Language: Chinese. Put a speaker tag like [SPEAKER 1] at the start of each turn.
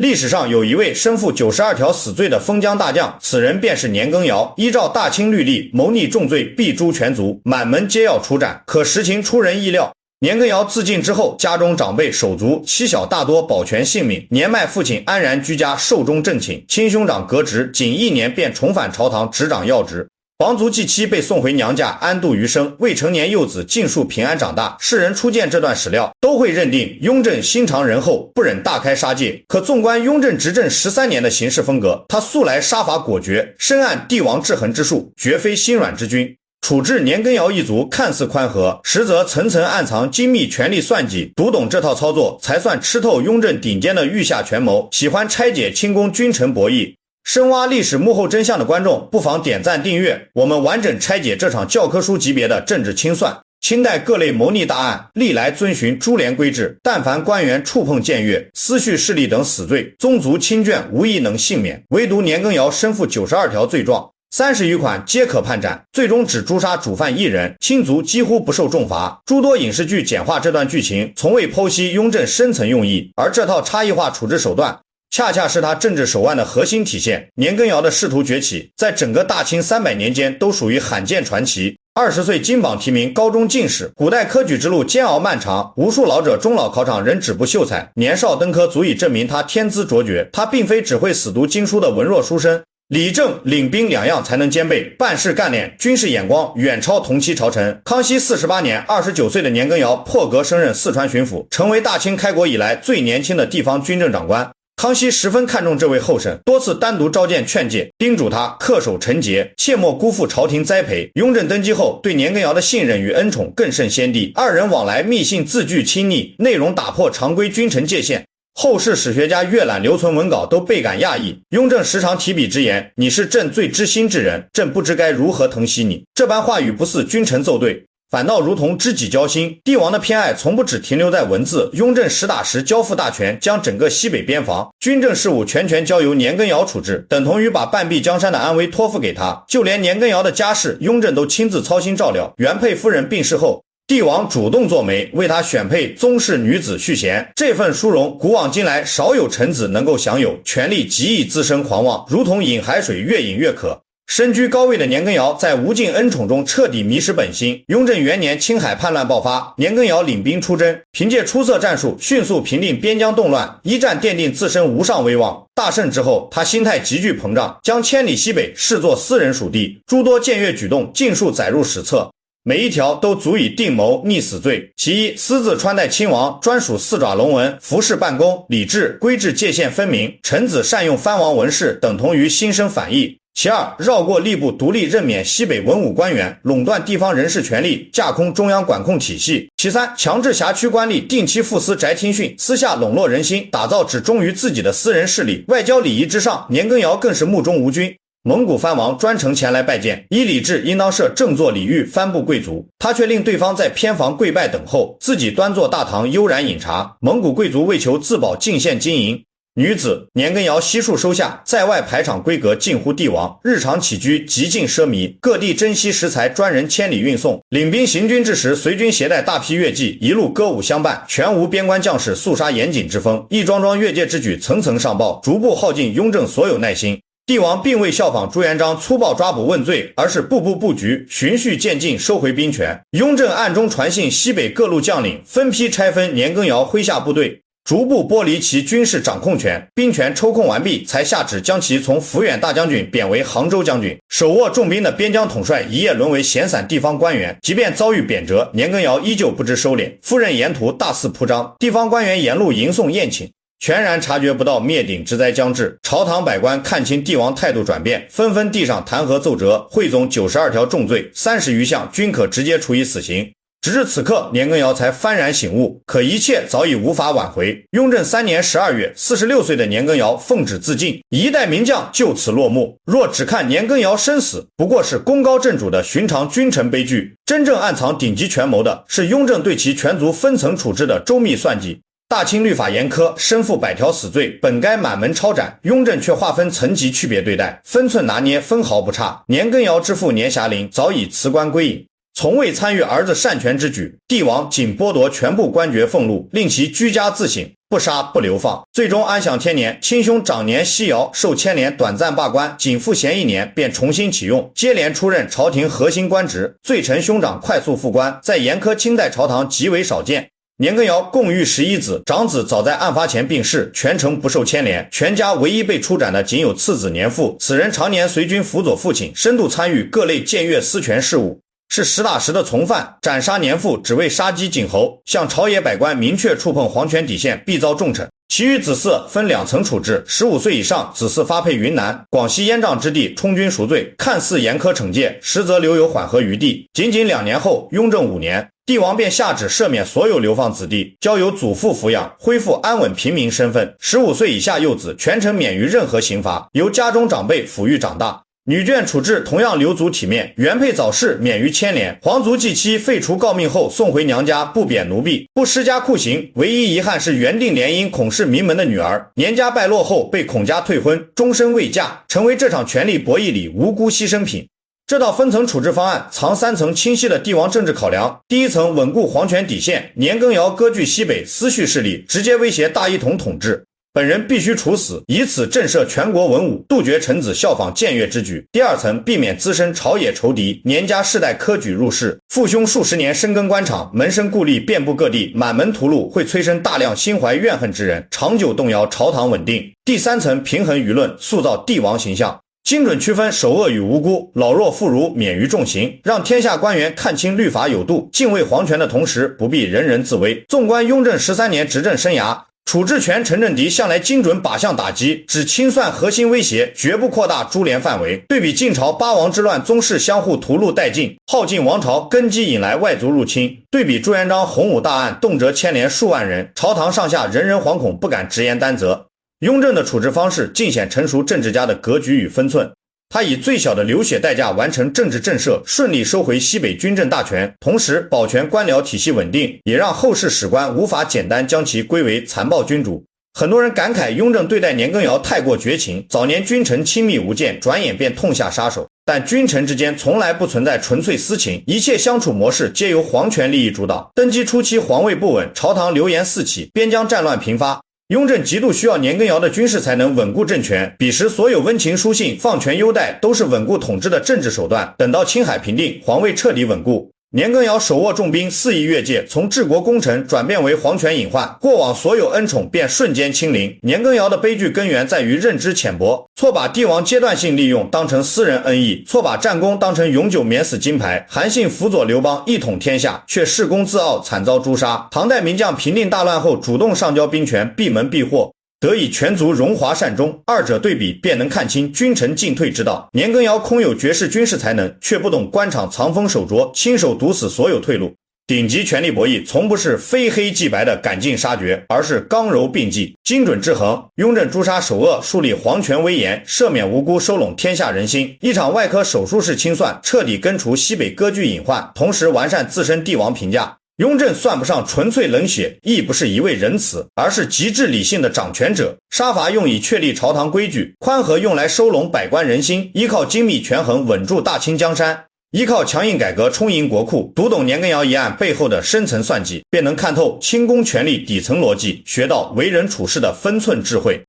[SPEAKER 1] 历史上有一位身负92条死罪的封疆大将，此人便是年羹尧。依照大清律例，谋逆重罪必诛全族，满门皆要处斩。可实情出人意料，年羹尧自尽之后，家中长辈手足妻小大多保全性命，年迈父亲安然居家寿终正寝，亲兄长革职，仅1年便重返朝堂执掌要职。皇族继妻被送回娘家安度余生，未成年幼子尽数平安长大。世人初见这段史料，都会认定雍正心肠仁厚，不忍大开杀戒。可纵观雍正执政13年的行事风格，他素来杀伐果决，深谙帝王制衡之术，绝非心软之君。处置年羹尧一族看似宽和，实则层层暗藏精密权力算计。读懂这套操作，才算吃透雍正顶尖的御下权谋。喜欢拆解清宫君臣博弈，深挖历史幕后真相的观众，不妨点赞订阅，我们完整拆解这场教科书级别的政治清算。清代各类谋逆大案历来遵循株连规制，但凡官员触碰僭越、私蓄势力等死罪，宗族亲眷无一能幸免。唯独年羹尧身负92条罪状，30余款皆可判斩，最终只诛杀主犯1人，亲族几乎不受重罚。诸多影视剧简化这段剧情，从未剖析雍正深层用意，而这套差异化处置手段恰恰是他政治手腕的核心体现。年羹尧的仕途崛起，在整个大清300年间都属于罕见传奇。20岁金榜题名，高中进士，古代科举之路煎熬漫长，无数老者终老考场仍止步秀才。年少登科足以证明他天资卓绝，他并非只会死读经书的文弱书生。理政领兵2样才能兼备，办事干练，军事眼光远超同期朝臣。康熙48年，29岁的年羹尧破格升任四川巡抚，成为大清开国以来最年轻的地方军政长官。康熙十分看重这位后生，多次单独召见劝诫，叮嘱他恪守臣节，切莫辜负朝廷栽培。雍正登基后，对年羹尧的信任与恩宠更胜先帝，二人往来密信字句亲昵，内容打破常规君臣界限。后世史学家阅览留存文稿都倍感讶异，雍正时常提笔直言：“你是朕最知心之人，朕不知该如何疼惜你。”这般话语不似君臣奏对，反倒如同知己交心。帝王的偏爱从不只停留在文字，雍正实打实交付大权，将整个西北边防、军政事务全权交由年羹尧处置，等同于把半壁江山的安危托付给他。就连年羹尧的家事，雍正都亲自操心照料。原配夫人病逝后，帝王主动做媒，为他选配宗室女子续弦，这份殊荣古往今来少有臣子能够享有，权力极易滋生狂妄，如同饮海水，越饮越渴。身居高位的年羹尧在无尽恩宠中彻底迷失本心。雍正元年，青海叛乱爆发，年羹尧领兵出征，凭借出色战术迅速平定边疆动乱，一战奠定自身无上威望。大胜之后，他心态急剧膨胀，将千里西北视作私人属地，诸多僭越举动尽数载入史册，每一条都足以定谋逆死罪。其一，私自穿戴亲王专属四爪龙纹，服侍办公，礼制规制界限分明，臣子善用藩王纹饰，等同于心生反意。其二，绕过吏部独立任免西北文武官员，垄断地方人事权力，架空中央管控体系。其三，强制辖区官吏定期赴司宅听训，私下笼络人心，打造只忠于自己的私人势力。外交礼仪之上，年羹尧更是目中无君。蒙古藩王专程前来拜见，依礼制应当设正座礼遇藩部贵族，他却令对方在偏房跪拜等候，自己端坐大堂悠然饮茶。蒙古贵族为求自保进献金银，女子年羹尧悉数收下，在外排场规格近乎帝王，日常起居极尽奢靡，各地珍稀食材专人千里运送。领兵行军之时，随军携带大批乐伎，一路歌舞相伴，全无边关将士肃杀严谨之风。一桩桩越界之举层层上报，逐步耗尽雍正所有耐心。帝王并未效仿朱元璋粗暴抓捕问罪，而是步步布局，循序渐进收回兵权。雍正暗中传信西北各路将领，分批拆分年羹尧麾下部队，逐步剥离其军事掌控权，兵权抽空完毕，才下旨将其从抚远大将军贬为杭州将军。手握重兵的边疆统帅一夜沦为闲散地方官员，即便遭遇贬谪，年羹尧依旧不知收敛，赴任沿途大肆铺张，地方官员沿路迎送宴请，全然察觉不到灭顶之灾将至。朝堂百官看清帝王态度转变，纷纷递上弹劾奏折，汇总92条重罪，30余项均可直接处以死刑。直至此刻，年羹尧才幡然醒悟，可一切早已无法挽回。雍正3年12月，46岁的年羹尧奉旨自尽，一代名将就此落幕。若只看年羹尧生死，不过是功高震主的寻常君臣悲剧，真正暗藏顶级权谋的是雍正对其全族分层处置的周密算计。大清律法严苛，身负100条死罪，本该满门抄斩，雍正却划分层级区别对待，分寸拿捏分毫不差。年羹尧之父年霞龄早已辞官归隐，从未参与儿子擅权之举，帝王仅剥夺全部官爵俸禄，令其居家自省。不杀不流放。最终安享天年，亲兄长年西遥，受牵连短暂罢官，仅赋闲1年便重新启用，接连出任朝廷核心官职。罪臣兄长快速复官，在严苛清代朝堂极为少见。年羹尧共育11子，长子早在案发前病逝，全程不受牵连，全家唯一被出斩的仅有次子年父。此人常年随军辅佐父亲，深度参与各类僭越私权事务，是实打实的从犯。斩杀年父只为杀鸡儆猴，向朝野百官明确触碰皇权底线，必遭重惩。其余子嗣分2层处置，15岁以上子嗣发配云南、广西燕赵之地充军赎罪，看似严苛惩戒，实则留有缓和余地。仅仅2年后，雍正5年，帝王便下旨赦免所有流放子弟，交由祖父抚养，恢复安稳平民身份。15岁以下幼子全程免于任何刑罚，由家中长辈抚育长大。女眷处置同样留足体面，原配早逝免于牵连，皇族继妻废除诰命后送回娘家，不贬奴婢，不施加酷刑。唯一遗憾是原定联姻孔氏名门的女儿，年家败落后被孔家退婚，终身未嫁，成为这场权力博弈里无辜牺牲品。这道分层处置方案藏3层清晰的帝王政治考量。第一层稳固皇权底线，年羹尧割据西北，私蓄势力，直接威胁大一统统治，本人必须处死，以此震慑全国文武，杜绝臣子效仿僭越之举。第二层避免滋生朝野仇敌，年家世代科举入仕，父兄数十年深耕官场，门生故吏遍布各地，满门屠戮会催生大量心怀怨恨之人，长久动摇朝堂稳定。第三层平衡舆论，塑造帝王形象，精准区分首恶与无辜，老弱妇孺免于重刑，让天下官员看清律法有度，敬畏皇权的同时不必人人自危。纵观雍正13年执政生涯，处置权陈振迪向来精准靶向打击，只清算核心威胁，绝不扩大株连范围。对比晋朝八王之乱，宗室相互屠戮殆尽，耗尽王朝根基，引来外族入侵。对比朱元璋洪武大案，动辄牵连数万人，朝堂上下人人惶恐，不敢直言担责。雍正的处置方式尽显成熟政治家的格局与分寸，他以最小的流血代价完成政治震慑，顺利收回西北军政大权，同时保全官僚体系稳定，也让后世史官无法简单将其归为残暴君主。很多人感慨雍正对待年羹尧太过绝情，早年君臣亲密无间，转眼便痛下杀手。但君臣之间从来不存在纯粹私情，一切相处模式皆由皇权利益主导。登基初期皇位不稳，朝堂流言四起，边疆战乱频发，雍正极度需要年羹尧的军事才能稳固政权，彼时所有温情书信、放权优待都是稳固统治的政治手段。等到青海平定，皇位彻底稳固，年羹尧手握重兵，肆意越界，从治国功臣转变为皇权隐患，过往所有恩宠便瞬间清零。年羹尧的悲剧根源在于认知浅薄，错把帝王阶段性利用当成私人恩义，错把战功当成永久免死金牌，韩信辅佐刘邦一统天下，却恃功自傲，惨遭诛杀。唐代名将平定大乱后，主动上交兵权，闭门闭户，得以全族荣华善终，二者对比便能看清君臣进退之道。年羹尧空有绝世军事才能，却不懂官场藏锋守拙，亲手堵死所有退路。顶级权力博弈从不是非黑即白的赶尽杀绝，而是刚柔并济，精准制衡。雍正诛杀首恶，树立皇权威严，赦免无辜，收拢天下人心。一场外科手术式清算，彻底根除西北割据隐患，同时完善自身帝王评价。雍正算不上纯粹冷血，亦不是一味仁慈，而是极致理性的掌权者。杀伐用以确立朝堂规矩，宽和用来收拢百官人心，依靠精密权衡稳住大清江山，依靠强硬改革充盈国库。读懂年羹尧一案背后的深层算计，便能看透清宫权力底层逻辑，学到为人处事的分寸智慧。